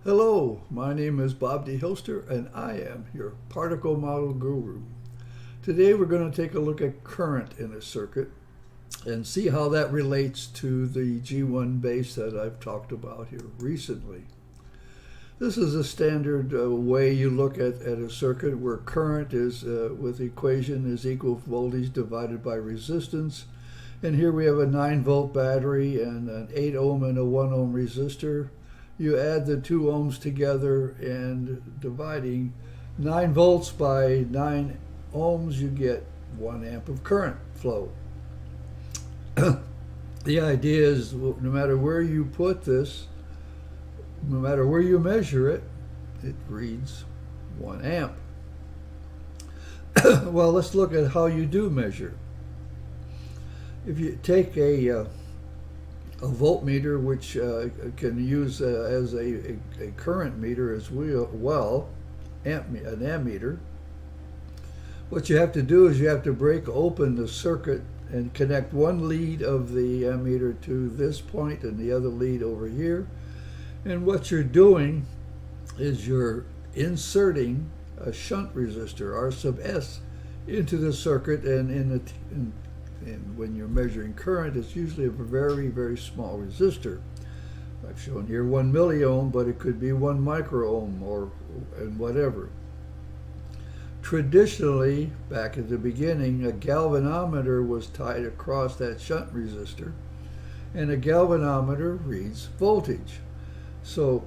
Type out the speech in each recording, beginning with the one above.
Hello, my name is Bob D. Hilster, and I am your particle model guru. Today we're going to take a look at current in a circuit and see how that relates to the G1 base that I've talked about here recently. This is a standard way you look at a circuit where current is with equation is equal voltage divided by resistance. And here we have a 9-volt battery and an 8 ohm and a 1 ohm resistor. You add the 2 ohms together, and dividing 9 volts by 9 ohms, you get 1 amp of current flow. The idea is no matter where you put this, no matter where you measure it, it reads 1 amp. Well, let's look at how you do measure. If you take a voltmeter, which can use as a current meter as well, an ammeter. What you have to do is you have to break open the circuit and connect one lead of the ammeter to this point and the other lead over here. And what you're doing is you're inserting a shunt resistor, R sub S, into the circuit, and when you're measuring current, it's usually a very, very small resistor. I've shown here 1 milliohm, but it could be 1 microohm and whatever. Traditionally, back at the beginning, a galvanometer was tied across that shunt resistor, and a galvanometer reads voltage. So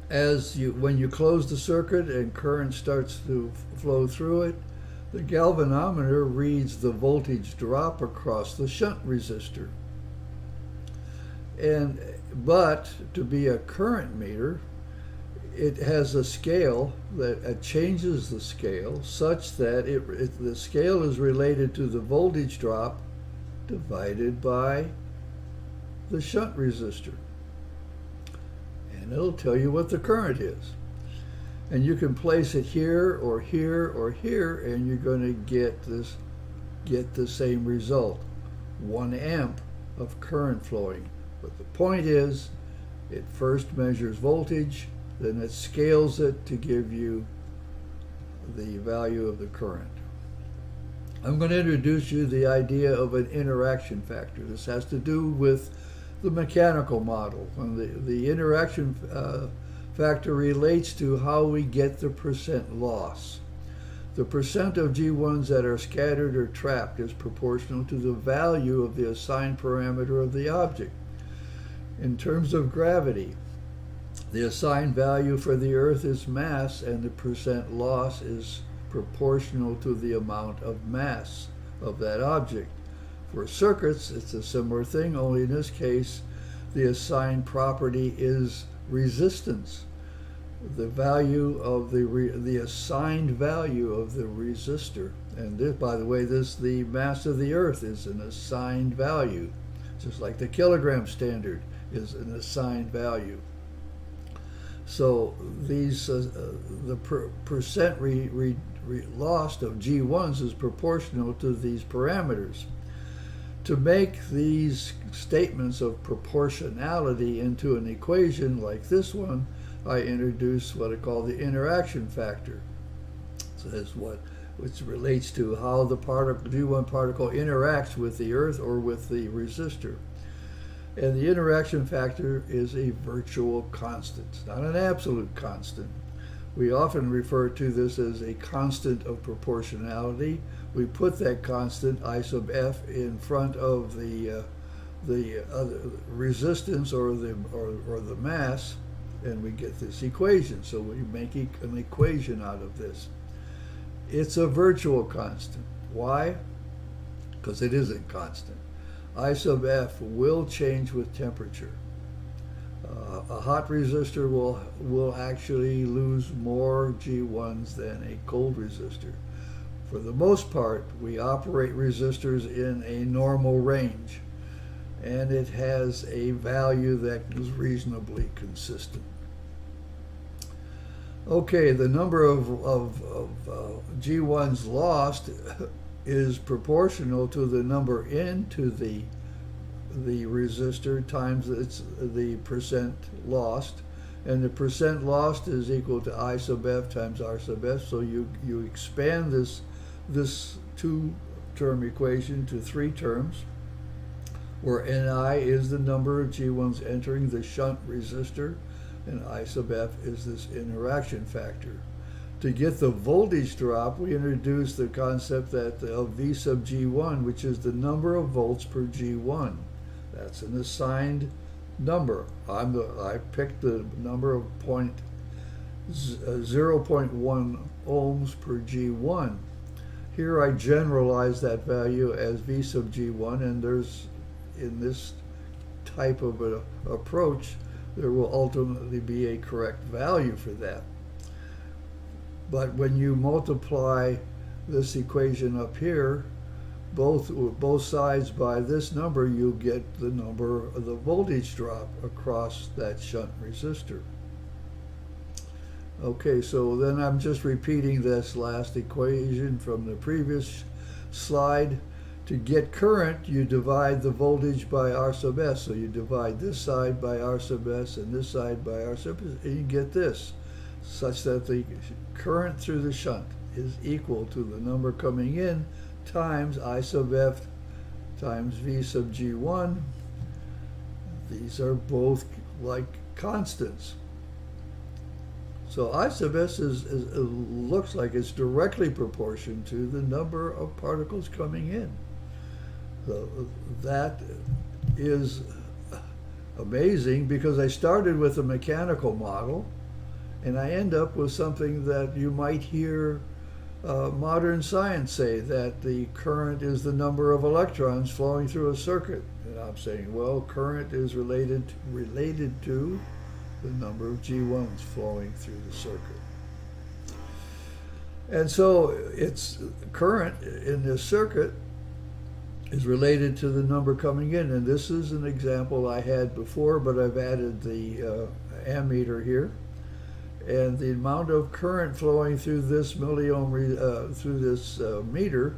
when you close the circuit and current starts to flow through it, the galvanometer reads the voltage drop across the shunt resistor. But to be a current meter, it has a scale that changes the scale such that the scale is related to the voltage drop divided by the shunt resistor. And it'll tell you what the current is. And you can place it here or here or here, and you're going to get the same result, 1 amp of current flowing. But the point is, it first measures voltage, then it scales it to give you the value of the current. I'm going to introduce you the idea of an interaction factor. This has to do with the mechanical model. And the interaction factor relates to how we get the percent loss. The percent of G1s that are scattered or trapped is proportional to the value of the assigned parameter of the object. In terms of gravity, the assigned value for the Earth is mass, and the percent loss is proportional to the amount of mass of that object. For circuits, it's a similar thing, only in this case, the assigned property is resistance. The value of the assigned value of the resistor, and this, by the way, the mass of the Earth is an assigned value, just like the kilogram standard is an assigned value. So the percent lost of G1s is proportional to these parameters. To make these statements of proportionality into an equation like this one, I introduce what I call the interaction factor. So that's which relates to how the G1 particle interacts with the Earth or with the resistor. And the interaction factor is a virtual constant. It's not an absolute constant. We often refer to this as a constant of proportionality. We put that constant, I sub F, in front of the resistance or the mass, and we get this equation. So we make an equation out of this. It's a virtual constant. Why? Because it isn't constant. I sub F will change with temperature. A hot resistor will actually lose more G1s than a cold resistor. For the most part, we operate resistors in a normal range, and it has a value that is reasonably consistent. Okay, the number of G1s lost is proportional to the number into the resistor times the percent lost, and the percent lost is equal to I sub f times R sub f. So you expand this two-term equation to three terms, where Ni is the number of G1s entering the shunt resistor, and I sub f is this interaction factor. To get the voltage drop, we introduce the concept of V sub G1, which is the number of volts per G1. That's an assigned number. I picked the number of 0.1 ohms per G1. Here I generalize that value as V sub G1, and there's, in this type of an approach, there will ultimately be a correct value for that. But when you multiply this equation up here, both sides by this number, you get the number of the voltage drop across that shunt resistor. Okay, so then I'm just repeating this last equation from the previous slide. To get current, you divide the voltage by R sub S. So you divide this side by R sub S and this side by R sub S, and you get this, such that the current through the shunt is equal to the number coming in times I sub F times V sub G1. These are both like constants. So I sub S looks like it's directly proportional to the number of particles coming in. So that is amazing, because I started with a mechanical model, and I end up with something that you might hear modern science say, that the current is the number of electrons flowing through a circuit. And I'm saying, well, current is related to the number of G1s flowing through the circuit. And so it's current in this circuit is related to the number coming in. And this is an example I had before, but I've added the ammeter here. And the amount of current flowing through this meter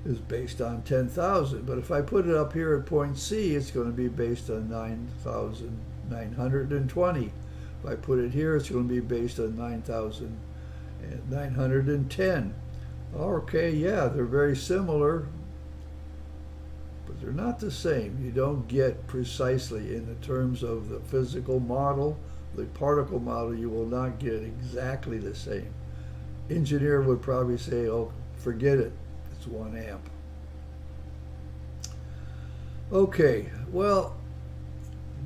is based on 10,000. But if I put it up here at point C, it's going to be based on 9,920. If I put it here, it's going to be based on 9,910. Okay, yeah, they're very similar, but they're not the same. You don't get precisely in the terms of the physical model. The particle model, you will not get exactly the same. Engineer would probably say, oh, forget it, it's 1 amp. Okay, well,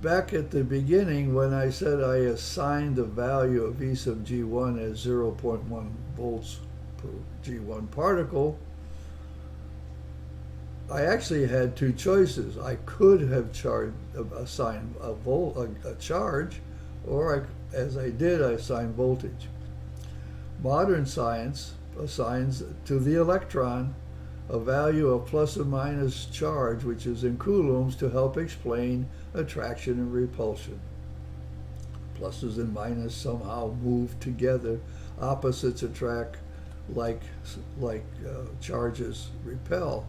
back at the beginning when I said I assigned the value of V sub G1 as 0.1 volts per G1 particle, I actually had two choices. I could have assigned a charge, or as I did, I assigned voltage. Modern science assigns to the electron a value of plus or minus charge, which is in coulombs, to help explain attraction and repulsion. Pluses and minus somehow move together. Opposites attract like charges repel,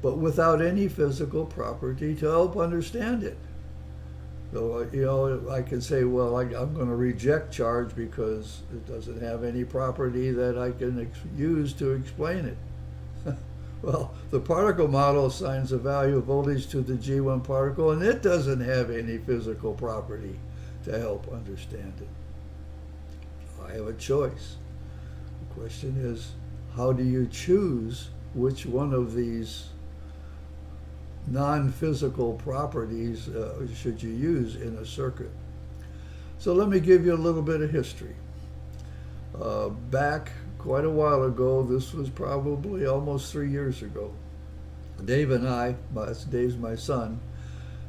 but without any physical property to help understand it. So, you know, I can say, well, I'm going to reject charge because it doesn't have any property that I can use to explain it. Well, the particle model assigns a value of voltage to the G1 particle, and it doesn't have any physical property to help understand it. I have a choice. The question is, how do you choose which one of these non-physical properties should you use in a circuit? So let me give you a little bit of history. Back quite a while ago, this was probably almost 3 years ago, Dave and I, Dave's my son,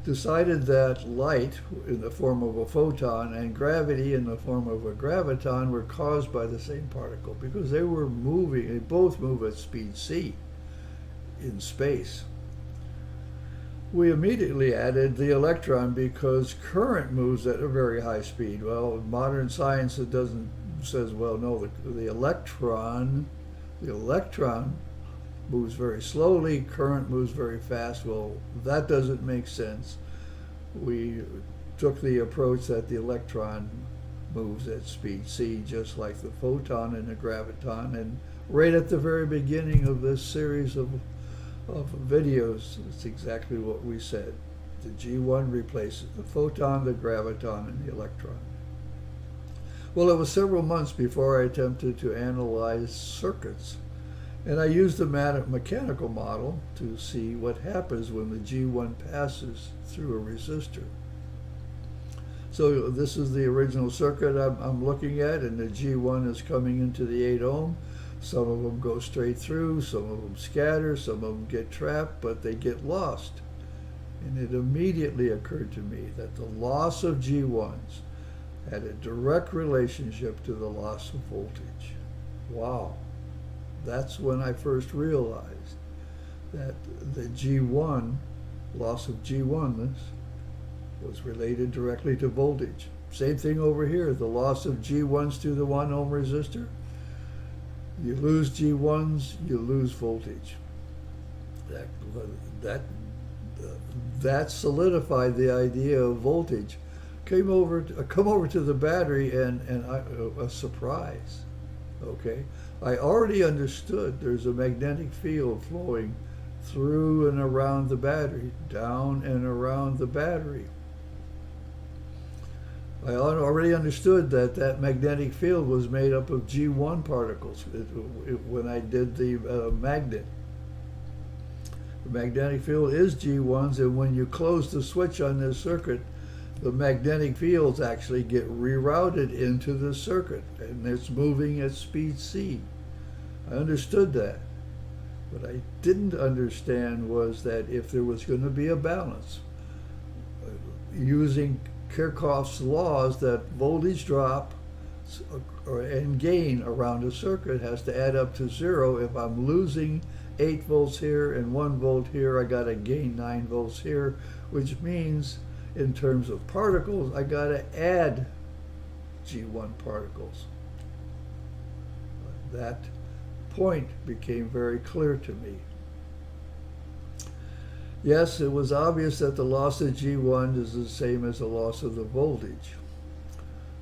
decided that light in the form of a photon and gravity in the form of a graviton were caused by the same particle, because they were moving, they both move at speed c in space. We immediately added the electron because current moves at a very high speed. Well, modern science says, well, no, the electron moves very slowly, current moves very fast. Well, that doesn't make sense. We took the approach that the electron moves at speed c, just like the photon and the graviton. And right at the very beginning of this series of videos, it's exactly what we said. The G1 replaces the photon, the graviton, and the electron. Well, it was several months before I attempted to analyze circuits, and I used the mechanical model to see what happens when the G1 passes through a resistor. So this is the original circuit I'm looking at, and the G1 is coming into the 8 ohm. Some of them go straight through, some of them scatter, some of them get trapped, but they get lost. And it immediately occurred to me that the loss of G1s had a direct relationship to the loss of voltage. Wow. That's when I first realized that the G1, loss of G1ness, was related directly to voltage. Same thing over here, the loss of G1s to the 1 ohm resistor. You lose G1s, you lose voltage. That solidified the idea of voltage. Come over to the battery, and a surprise. Okay, I already understood there's a magnetic field flowing through and around the battery, down and around the battery. I already understood that magnetic field was made up of G1 particles when I did the magnet. The magnetic field is G1s, and when you close the switch on this circuit, the magnetic fields actually get rerouted into the circuit, and it's moving at speed c. I understood that. What I didn't understand was that if there was going to be a balance, using Kirchhoff's laws, that voltage drop and gain around a circuit has to add up to 0. If I'm losing 8 volts here and 1 volt here, I got to gain 9 volts here, which means in terms of particles, I got to add G1 particles. That point became very clear to me. Yes, it was obvious that the loss of G1 is the same as the loss of the voltage.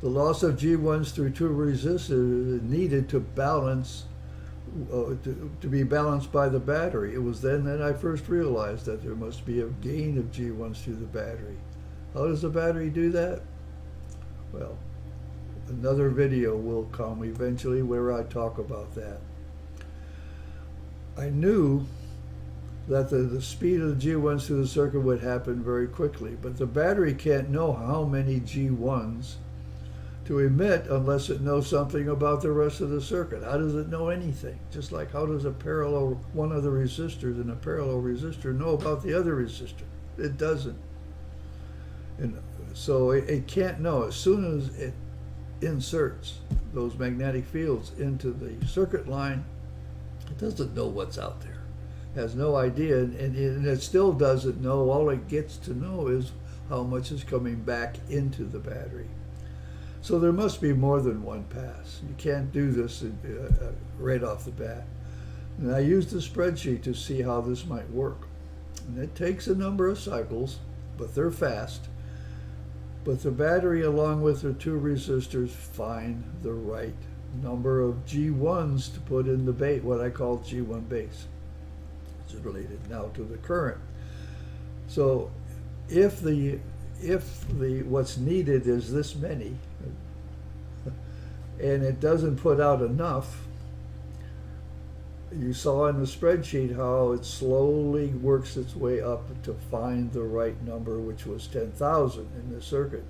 The loss of G1s through 2 resistors is needed to balance, to be balanced by the battery. It was then that I first realized that there must be a gain of G1s through the battery. How does the battery do that? Well, another video will come eventually where I talk about that. I knew that the speed of the G1s through the circuit would happen very quickly, but the battery can't know how many G1s to emit unless it knows something about the rest of the circuit. How does it know anything? Just like how does one of the resistors in a parallel resistor know about the other resistor? It doesn't. And so it can't know. As soon as it inserts those magnetic fields into the circuit line, it doesn't know what's out there. It has no idea, and it still doesn't know. All it gets to know is how much is coming back into the battery. So there must be more than one pass. You can't do this right off the bat. And I used the spreadsheet to see how this might work. And it takes a number of cycles, but they're fast. But the battery, along with the 2 resistors, find the right number of G1s to put in the base, what I call G1 base. It's related now to the current. So if what's needed is this many, and it doesn't put out enough, you saw in the spreadsheet how it slowly works its way up to find the right number, which was 10,000 in the circuit.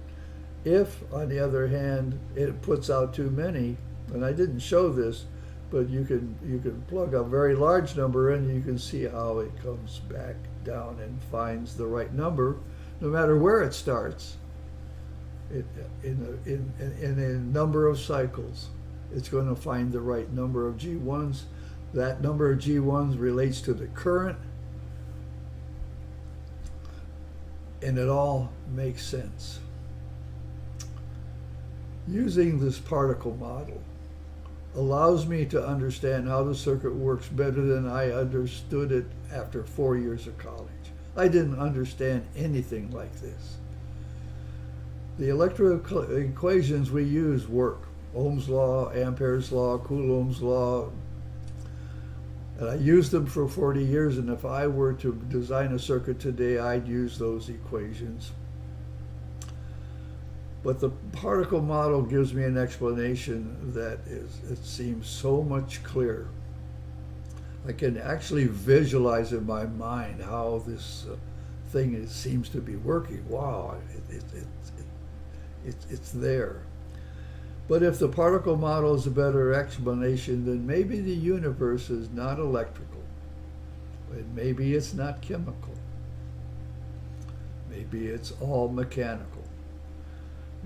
If, on the other hand, it puts out too many, and I didn't show this, but you can plug a very large number in, and you can see how it comes back down and finds the right number, no matter where it starts. In a number of cycles, it's going to find the right number of G1s. That number of G1s relates to the current, and it all makes sense. Using this particle model allows me to understand how the circuit works better than I understood it after 4 years of college. I didn't understand anything like this. The electrical equations we use work. Ohm's law, Ampere's law, Coulomb's law. And I used them for 40 years, and if I were to design a circuit today, I'd use those equations. But the particle model gives me an explanation that it seems so much clearer. I can actually visualize in my mind how this thing seems to be working. Wow, it's there. But if the particle model is a better explanation, then maybe the universe is not electrical, and maybe it's not chemical. Maybe it's all mechanical.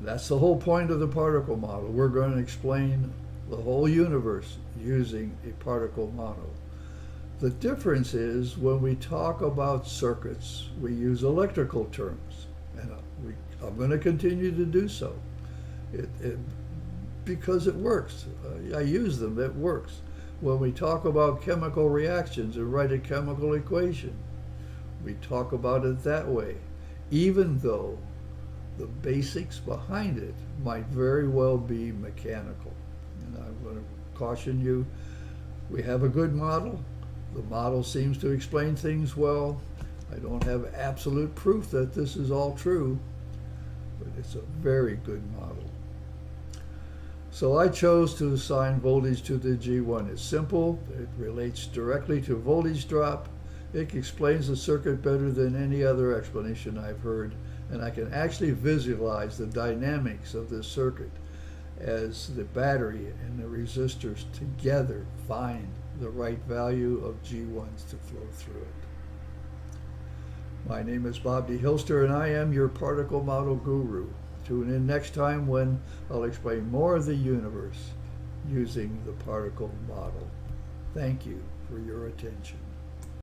That's the whole point of the particle model. We're going to explain the whole universe using a particle model. The difference is when we talk about circuits, we use electrical terms, and I'm going to continue to do so. Because it works. I use them, it works. When we talk about chemical reactions and write a chemical equation, we talk about it that way, even though the basics behind it might very well be mechanical. And I'm going to caution you, we have a good model. The model seems to explain things well. I don't have absolute proof that this is all true, but it's a very good model. So I chose to assign voltage to the G1. It's simple. It relates directly to voltage drop. It explains the circuit better than any other explanation I've heard, and I can actually visualize the dynamics of this circuit as the battery and the resistors together find the right value of G1s to flow through it. My name is Bob D. Hilster, and I am your particle model guru. Tune in next time when I'll explain more of the universe using the particle model. Thank you for your attention.